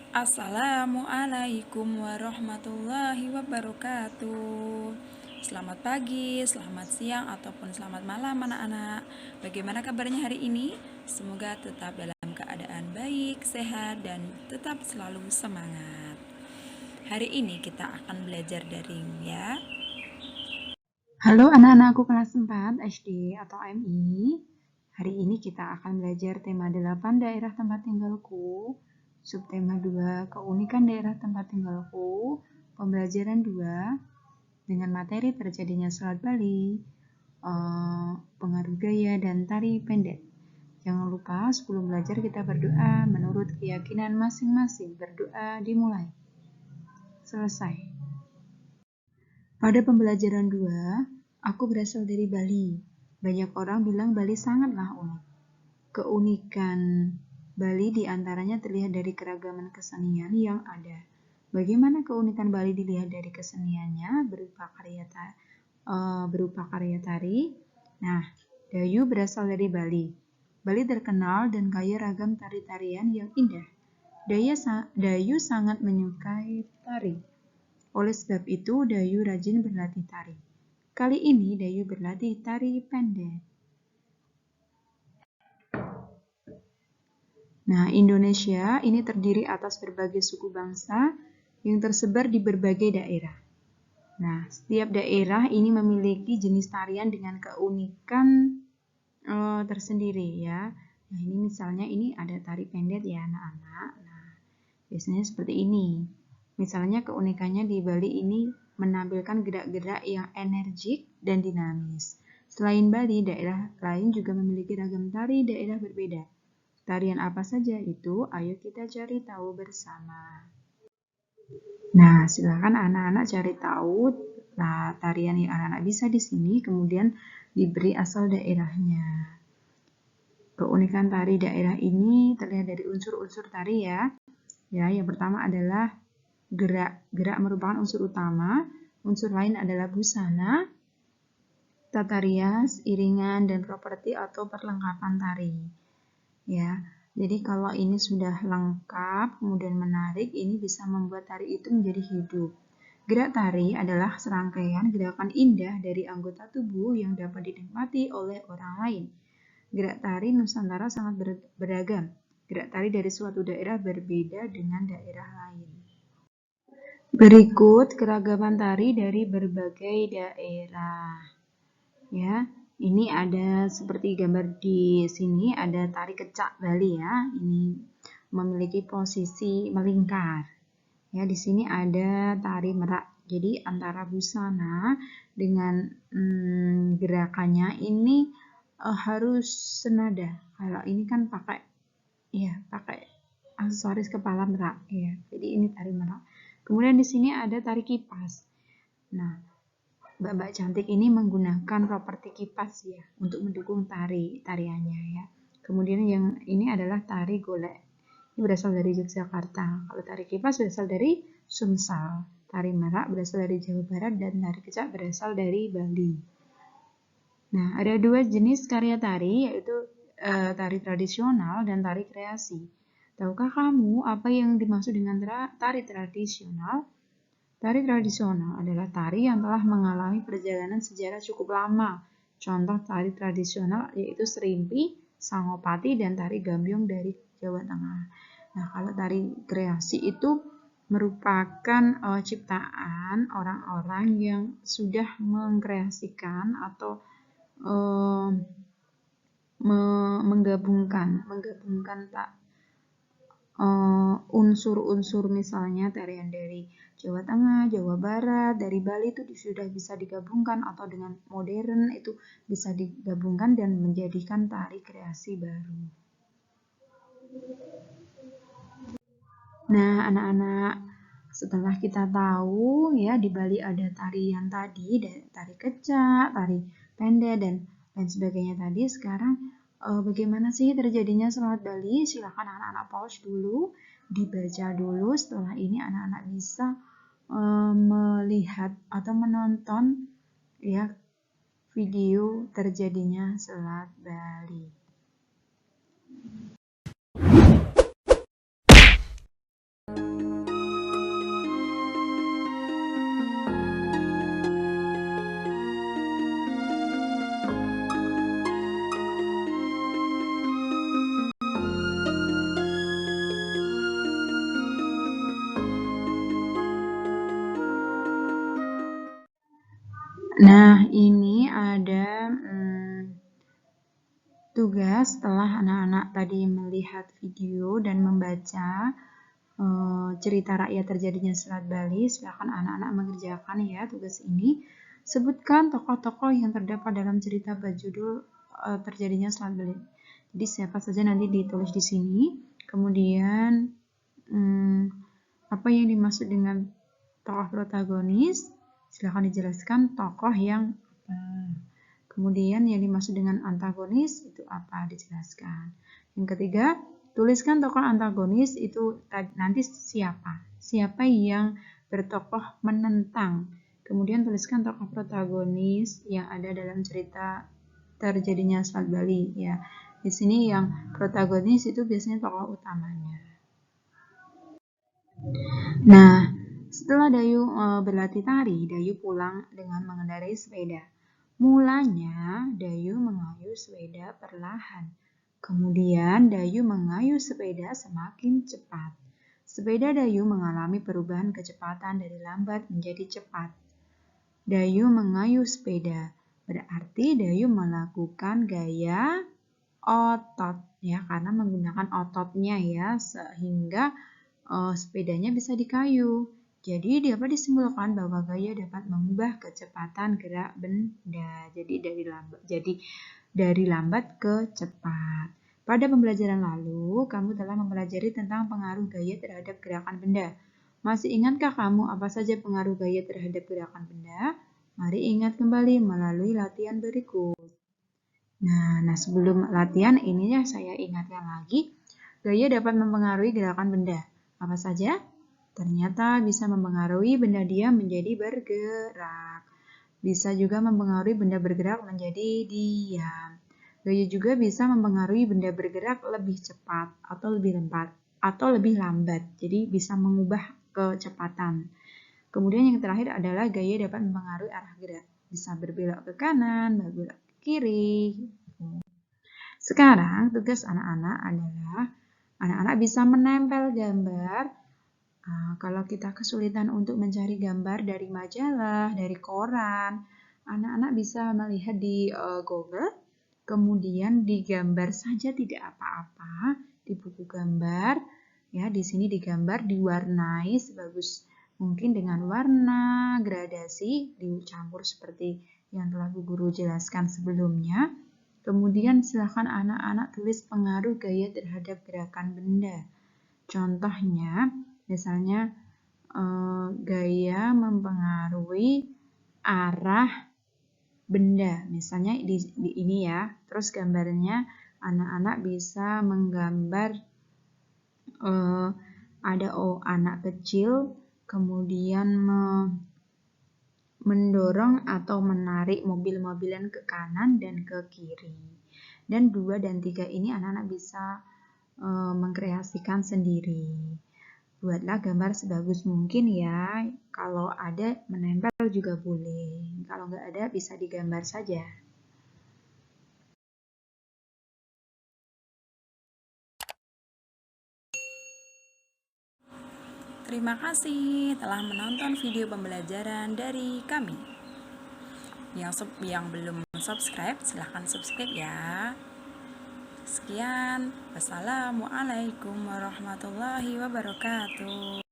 Assalamualaikum warahmatullahi wabarakatuh. Selamat pagi, selamat siang, ataupun selamat malam anak-anak. Bagaimana kabarnya hari ini? Semoga tetap dalam keadaan baik, sehat, dan tetap selalu semangat. Hari ini kita akan belajar daring ya. Halo anak-anakku kelas 4 SD atau MI. Hari ini kita akan belajar tema 8 daerah tempat tinggalku, subtema 2 keunikan daerah tempat tinggalku, pembelajaran 2 dengan materi terjadinya selat Bali, pengaruh gaya dan tari pendek. Jangan lupa sebelum belajar kita berdoa menurut keyakinan masing-masing. Berdoa dimulai. Selesai. Pada pembelajaran 2, aku berasal dari Bali. Banyak orang bilang Bali sangatlah unik. Keunikan Bali diantaranya terlihat dari keragaman kesenian yang ada. Bagaimana keunikan Bali dilihat dari keseniannya berupa karya tari? Nah, Dayu berasal dari Bali. Bali terkenal dan kaya ragam tari-tarian yang indah. Dayu sangat menyukai tari. Oleh sebab itu, Dayu rajin berlatih tari. Kali ini, Dayu berlatih tari pendek. Nah, Indonesia ini terdiri atas berbagai suku bangsa yang tersebar di berbagai daerah. Nah, setiap daerah ini memiliki jenis tarian dengan keunikan tersendiri ya. Nah, ini misalnya ini ada tari pendek ya anak-anak. Nah, biasanya seperti ini. Misalnya keunikannya di Bali ini menampilkan gerak-gerak yang energik dan dinamis. Selain Bali, daerah lain juga memiliki ragam tari daerah berbeda. Tarian apa saja itu? Ayo kita cari tahu bersama. Nah, silakan anak-anak cari tahu tarian yang anak-anak bisa di sini, kemudian diberi asal daerahnya. Keunikan tari daerah ini terlihat dari unsur-unsur tari ya. Ya, yang pertama adalah gerak. Gerak merupakan unsur utama. Unsur lain adalah busana, tata rias, iringan, dan properti atau perlengkapan tari. Ya, jadi kalau ini sudah lengkap, kemudian menarik, ini bisa membuat tari itu menjadi hidup. Gerak tari adalah serangkaian gerakan indah dari anggota tubuh yang dapat dinikmati oleh orang lain. Gerak tari Nusantara sangat beragam. Gerak tari dari suatu daerah berbeda dengan daerah lain. Berikut keragaman tari dari berbagai daerah. Ya, ini ada seperti gambar di sini ada tari kecak Bali ya. Ini memiliki posisi melingkar. Ya, di sini ada tari merak. Jadi antara busana dengan gerakannya ini harus senada. Kalau ini kan pakai aksesoris kepala merak ya. Jadi ini tari merak. Kemudian di sini ada tari kipas. Nah, Mbak-mbak cantik ini menggunakan properti kipas ya untuk mendukung tariannya ya. Kemudian yang ini adalah tari golek. Ini berasal dari Yogyakarta. Kalau tari kipas berasal dari Sumsel. Tari merak berasal dari Jawa Barat dan tari kecak berasal dari Bali. Nah, ada dua jenis karya tari yaitu tari tradisional dan tari kreasi. Tahukah kamu apa yang dimaksud dengan tari tradisional? Tari tradisional adalah tari yang telah mengalami perjalanan sejarah cukup lama. Contoh tari tradisional yaitu serimpi, sangopati, dan tari gambyong dari Jawa Tengah. Nah, kalau tari kreasi itu merupakan ciptaan orang-orang yang sudah mengkreasikan atau menggabungkan unsur-unsur misalnya tarian dari Jawa Tengah, Jawa Barat, dari Bali itu sudah bisa digabungkan atau dengan modern itu bisa digabungkan dan menjadikan tari kreasi baru. Nah, anak-anak, setelah kita tahu ya di Bali ada tarian tadi, tari kecak, tari pendek dan lain sebagainya tadi, sekarang bagaimana sih terjadinya selat Bali? Silakan anak-anak pause dulu, dibaca dulu. Setelah ini anak-anak bisa melihat atau menonton ya video terjadinya selat Bali. Nah, ini ada tugas setelah anak-anak tadi melihat video dan membaca cerita rakyat terjadinya Selat Bali. Silakan anak-anak mengerjakan ya tugas ini. Sebutkan tokoh-tokoh yang terdapat dalam cerita berjudul terjadinya Selat Bali. Jadi siapa saja nanti ditulis di sini. Kemudian apa yang dimaksud dengan tokoh protagonis? Silakan dijelaskan tokoh yang Kemudian yang dimaksud dengan antagonis itu apa? Dijelaskan. Yang ketiga, tuliskan tokoh antagonis itu nanti siapa? Siapa yang bertokoh menentang? Kemudian tuliskan tokoh protagonis yang ada dalam cerita terjadinya Selat Bali ya. Di sini yang protagonis itu biasanya tokoh utamanya. Nah, setelah Dayu berlatih tari, Dayu pulang dengan mengendarai sepeda. Mulanya, Dayu mengayuh sepeda perlahan. Kemudian, Dayu mengayuh sepeda semakin cepat. Sepeda Dayu mengalami perubahan kecepatan dari lambat menjadi cepat. Dayu mengayuh sepeda, berarti Dayu melakukan gaya otot ya, karena menggunakan ototnya ya, sehingga sepedanya bisa dikayu. Jadi dapat disimpulkan bahwa gaya dapat mengubah kecepatan gerak benda. Jadi dari lambat ke cepat. Pada pembelajaran lalu, kamu telah mempelajari tentang pengaruh gaya terhadap gerakan benda. Masih ingatkah kamu apa saja pengaruh gaya terhadap gerakan benda? Mari ingat kembali melalui latihan berikut. Nah, sebelum latihan ini ya saya ingatkan lagi, gaya dapat mempengaruhi gerakan benda. Apa saja? Ternyata bisa mempengaruhi benda diam menjadi bergerak. Bisa juga mempengaruhi benda bergerak menjadi diam. Gaya juga bisa mempengaruhi benda bergerak lebih cepat atau lebih lambat. Jadi bisa mengubah kecepatan. Kemudian yang terakhir adalah gaya dapat mempengaruhi arah gerak. Bisa berbelok ke kanan, berbelok ke kiri. Sekarang tugas anak-anak adalah anak-anak bisa menempel gambar. Kalau kita kesulitan untuk mencari gambar dari majalah, dari koran, anak-anak bisa melihat di Google, kemudian digambar saja tidak apa-apa di buku gambar. Ya, di sini digambar, diwarnai sebagus mungkin dengan warna, gradasi, dicampur seperti yang telah Bu Guru jelaskan sebelumnya. Kemudian silakan anak-anak tulis pengaruh gaya terhadap gerakan benda. Contohnya, misalnya gaya mempengaruhi arah benda. Misalnya di ini ya. Terus gambarnya anak-anak bisa menggambar ada anak kecil kemudian mendorong atau menarik mobil-mobilan ke kanan dan ke kiri. Dan 2 dan 3 ini anak-anak bisa mengkreasikan sendiri. Buatlah gambar sebagus mungkin ya. Kalau ada menempel juga boleh. Kalau nggak ada bisa digambar saja. Terima kasih telah menonton video pembelajaran dari kami. Yang belum subscribe, silahkan subscribe ya. Sekian, wassalamualaikum warahmatullahi wabarakatuh.